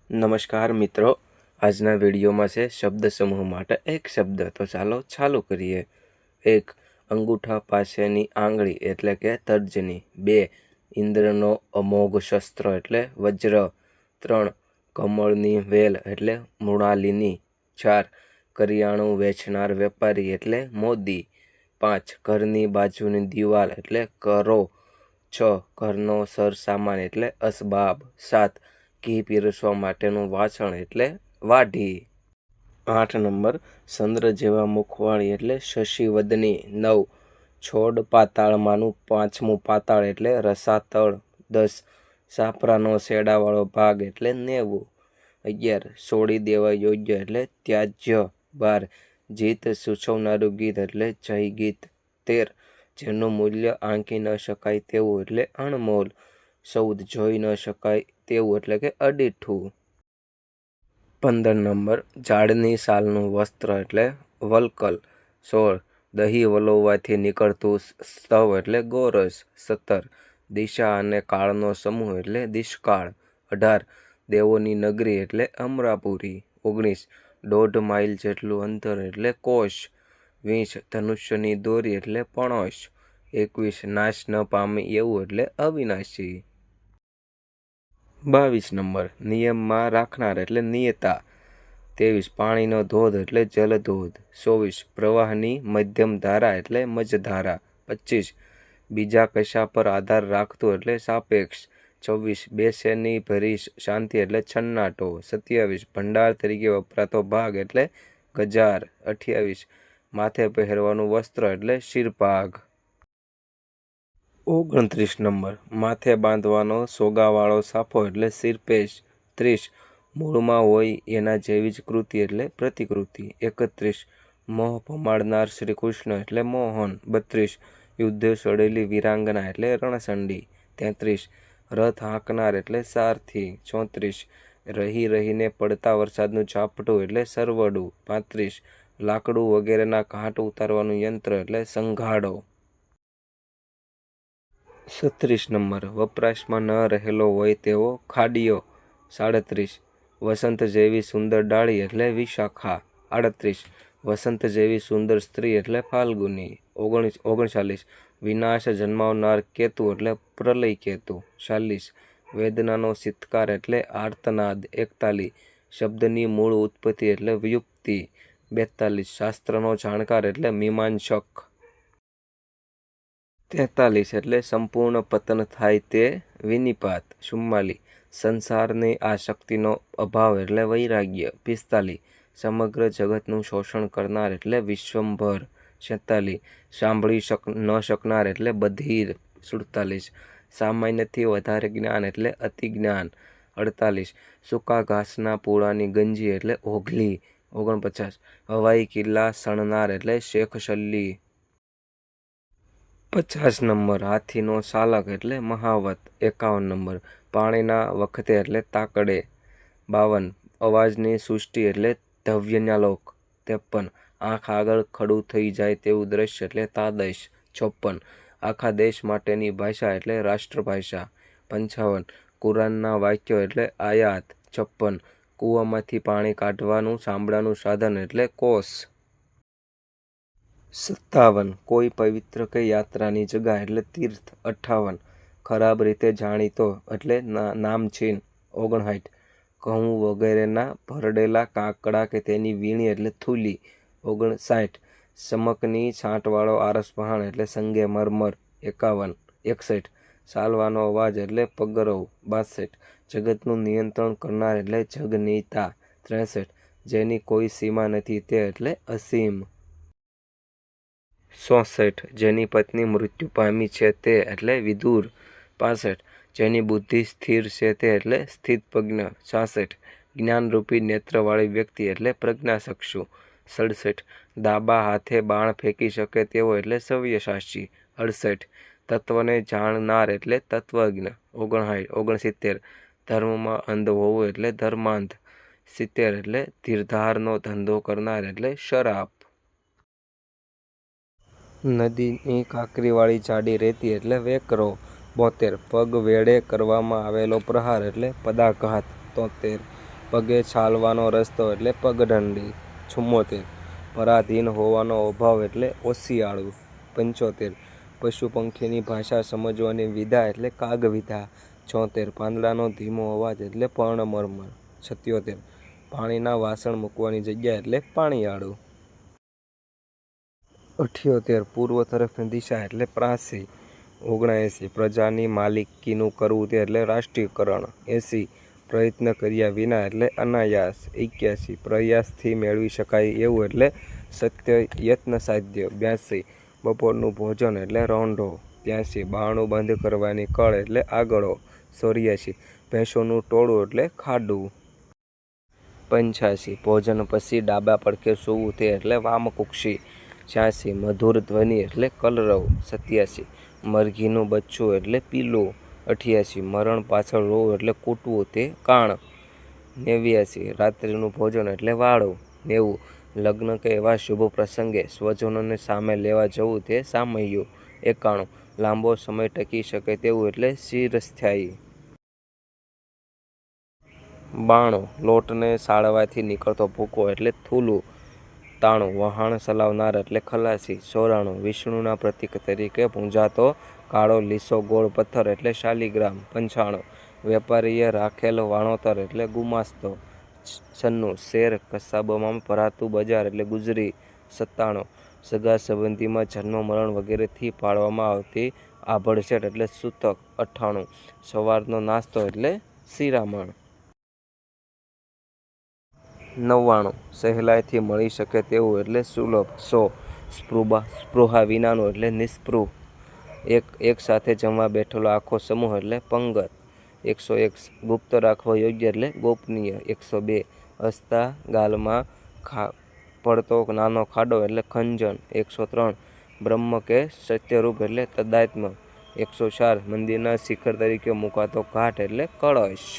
નમસ્કાર મિત્રો, આજના વિડીયોમાં છે શબ્દ સમૂહ માટે એક શબ્દ. તો ચાલો ચાલુ કરીએ. 1. અંગૂઠા પાસેની આંગળી એટલે કે તર્જની. 2. ઇન્દ્રનો અમોઘ શસ્ત્ર એટલે વજ્ર. 3. કમળની વેલ એટલે મૃણાલિની. 4. કરિયાણું વેચનાર વેપારી એટલે મોદી. 5. ઘરની બાજુની દિવાલ એટલે કરો. 6. ઘરનો સરસામાન એટલે અસબાબ. 7. ઘી પીરસવા માટેનું વાસણ એટલે વાઢી. 8 નંબર ચંદ્ર જેવા મુખવાળી એટલે શશિવદની. 9. છોડ પાતાળમાંનું પાંચમું પાતાળ એટલે રસાતળ. 10. સાપરાનો શેડાવાળો ભાગ એટલે નેવું. 11. છોડી દેવા યોગ્ય એટલે ત્યાજ્ય. 12. જીત સૂચવનારું ગીત એટલે જય ગીત. 13. જેનું મૂલ્ય આંકી ન શકાય તેવું એટલે અણમોલ. 14. જોઈ ન શકાય તેવું એટલે કે અડીઠું. 15 નંબર ઝાડની સાલનું વસ્ત્ર એટલે વલ્કલ. 16. દહીં વલોવવાથી નીકળતું સ્તવ એટલે ગોરસ. 17. દિશા અને કાળનો સમૂહ એટલે દિશકાળ. 18. દેવોની નગરી એટલે અમરાપુરી. 19. 1.5 માઇલ જેટલું અંતર એટલે કોશ. 20. ધનુષ્યની દોરી એટલે પણોશ. 21. નાશ ન પામે એવું એટલે અવિનાશી. 22 નંબર નિયમમાં રાખનાર એટલે નિયતા. 23. પાણીનો ધોધ એટલે જલધોધ. 24. પ્રવાહની મધ્યમ ધારા એટલે મજધારા. 25. બીજા કશા પર આધાર રાખતું એટલે સાપેક્ષ. 26. બેસેની ભરી શાંતિ એટલે છન્નાટો. 27. ભંડાર તરીકે વપરાતો ભાગ એટલે ગજાર. 28. માથે પહેરવાનું વસ્ત્ર એટલે શિરપાઘ. 29 નંબર માથે બાંધવાનો સોગાવાળો સાફો એટલે શિરપેશ. 30. મૂળમાં હોય એના જેવી જ કૃતિ એટલે પ્રતિકૃતિ. 31. મોહ પમાડનાર શ્રી કૃષ્ણ એટલે મોહન. 32. યુદ્ધ સડેલી વીરાંગના એટલે રણસંડી. 33. રથ હાંકનાર એટલે સારથી. 34. રહી રહીને પડતા વરસાદનું ઝાપટું એટલે સરવડું. 35. લાકડું વગેરેના ઘાટ ઉતારવાનું યંત્ર એટલે સંઘાડો. 36 નંબર વપરાશમાં ન રહેલો હોય તેવો ખાડિયો. 37. વસંત જેવી સુંદર ડાળી એટલે વિશાખા. 38. વસંત જેવી સુંદર સ્ત્રી એટલે ફાલ્ગુની. 39. વિનાશ જન્માવનાર કેતુ એટલે પ્રલય કેતુ. 40. વેદનાનો સિત્કાર એટલે આર્તનાદ. 41. શબ્દની મૂળ ઉત્પત્તિ એટલે વ્યુક્તિ. 42. શાસ્ત્રનો જાણકાર એટલે મીમાંસક. 43. એટલે સંપૂર્ણ પતન થાય તે વિનિપાત. 44. સંસારની આસક્તિનો અભાવ એટલે વૈરાગ્ય. 45. સમગ્ર જગતનું શોષણ કરનાર એટલે વિશ્વંભર. 46. સાંભળી ન શકનાર એટલે બધિર. 47. સામાન્યથી વધારે જ્ઞાન એટલે અતિજ્ઞાન. 48. સૂકા ઘાસના પૂળાની ગંજી એટલે ઓઘલી. 49. હવાઈ કિલ્લા સણનાર એટલે શેખ સલ્લી. 50 નંબર હાથીનો સાલક એટલે મહાવત. 51 નંબર પાણીના વખતે એટલે તાકડે. 52. અવાજની સૃષ્ટિ એટલે ધવ્યનાલોક. 53. આંખ આગળ ખડું થઈ જાય તેવું દ્રશ્ય એટલે તાદશ. 54. આખા દેશ માટેની ભાષા એટલે રાષ્ટ્રભાષા. 55. કુરાનના વાક્યો એટલે આયાત. 56. કૂવામાંથી પાણી કાઢવાનું સાંભળાનું સાધન એટલે કોસ. 57. કોઈ પવિત્ર કે યાત્રાની જગા એટલે તીર્થ. 58. ખરાબ રીતે જાણીતો એટલે નામચીન. 59. ઘઉં વગેરેના ભરડેલા કાકડા કે તેની વીણી એટલે થૂલી. 59. ચમકની છાંટવાળો આરસપહાણ એટલે સંગે મરમર. 51. 61. ચાલવાનો અવાજ એટલે પગરવ. 62. જગતનું નિયંત્રણ કરનાર એટલે જગનેતા. 63. જેની કોઈ સીમા નથી તે એટલે અસીમ. 64. જેની પત્ની મૃત્યુ પામી છે તે એટલે વિદુર. 65. જેની બુદ્ધિ સ્થિર છે તે એટલે સ્થિતપ્રજ્ઞ. 66. જ્ઞાનરૂપી નેત્રવાળી વ્યક્તિ એટલે પ્રજ્ઞાચક્ષુ. 67. ડાબા હાથે બાણ ફેંકી શકે તેવો એટલે સવ્યસાચી. 68. તત્વને જાણનાર એટલે તત્વજ્ઞ. 69. ધર્મમાં અંધ હોવું એટલે ધર્માંધ. 70. એટલે ધીરધારનો ધંધો કરનાર એટલે શરાપ. નદીની કાંકરીવાળી જાડી રેતી એટલે વેકરો. 72. પગ વેડે કરવામાં આવેલો પ્રહાર એટલે પદાઘાત. 73. પગે ચાલવાનો રસ્તો એટલે પગદંડી. 74 પરાધીન હોવાનો અભાવ એટલે ઓશિયાળું. 75 પશુ પંખીની ભાષા સમજવાની વિધા એટલે કાગવિધા. 76 પાંદડાનો ધીમો અવાજ એટલે પર્ણમર્મર. 77 પાણીના વાસણ મૂકવાની જગ્યા એટલે પાણીયાળું. 78 પૂર્વ તરફની દિશા એટલે પ્રાસી. 79 પ્રજાની માલિકીનું કરવું તે એટલે રાષ્ટ્રીયકરણ. 80 પ્રયત્ન કર્યા વિના એટલે અનાયાસ. 81 પ્રયાસથી મેળવી શકાય એવું એટલે સત્ય યત્ન સાધ્ય. 82 બપોરનું ભોજન એટલે રોંઢો. 83 બારણું બંધ કરવાની કળ એટલે આગળો. 84 ભેંસોનું ટોળું એટલે ખાડું. 85 ભોજન પછી ડાબા પડખે સૂવું તે એટલે વામકુક્ષી. 86 મધુર ધ્વનિ એટલે કલરવ. 87 મરઘીનું બચ્ચું એટલે પીલું. 88 મરણ પાછળ રોવું એટલે કૂટવું તે કાણ. 89 રાત્રિનું ભોજન એટલે વાળું. 90 લગ્ન કે એવા શુભ પ્રસંગે સ્વજનોને સામે લેવા જવું તે સામૈયું. 91 લાંબો સમય ટકી શકે તેવું એટલે ચિરસ્થાયી. 92 લોટને સાળવાથી નીકળતો ભૂકો એટલે થૂલું. 93 વહાણ ચલાવનાર એટલે ખલાસી. 94 વિષ્ણુના પ્રતીક તરીકે પૂંજાતો કાળો લીસો ગોળ પથ્થર એટલે શાલિગ્રામ. 95 વેપારીએ રાખેલ વાણોતર એટલે ગુમાસ્તો. 96 શેર કસાબમાં ભરાતું બજાર એટલે ગુજરી. 97 સગા સંબંધીમાં જન્મ મરણ વગેરેથી પાડવામાં આવતી આભડછેટ એટલે સૂતક. 98 સવારનો નાસ્તો એટલે શિરામણ. 99 સહેલાઈથી મળી શકે તેવું એટલે સુલભ. 100 સ્પૃહા વિનાનું એટલે નિસ્પૃહ. એક સાથે જમવા બેઠેલો આખો સમૂહ એટલે પંગત. 101 ગુપ્ત રાખવો યોગ્ય એટલે ગોપનીય. 102 હસતા ગાલમાં પડતો નાનો ખાડો એટલે ખંજન. 103 બ્રહ્મ કે સત્યરૂપ એટલે તદાત્મ. 104 મંદિરના શિખર તરીકે મુકાતો ઘાટ એટલે કળશ.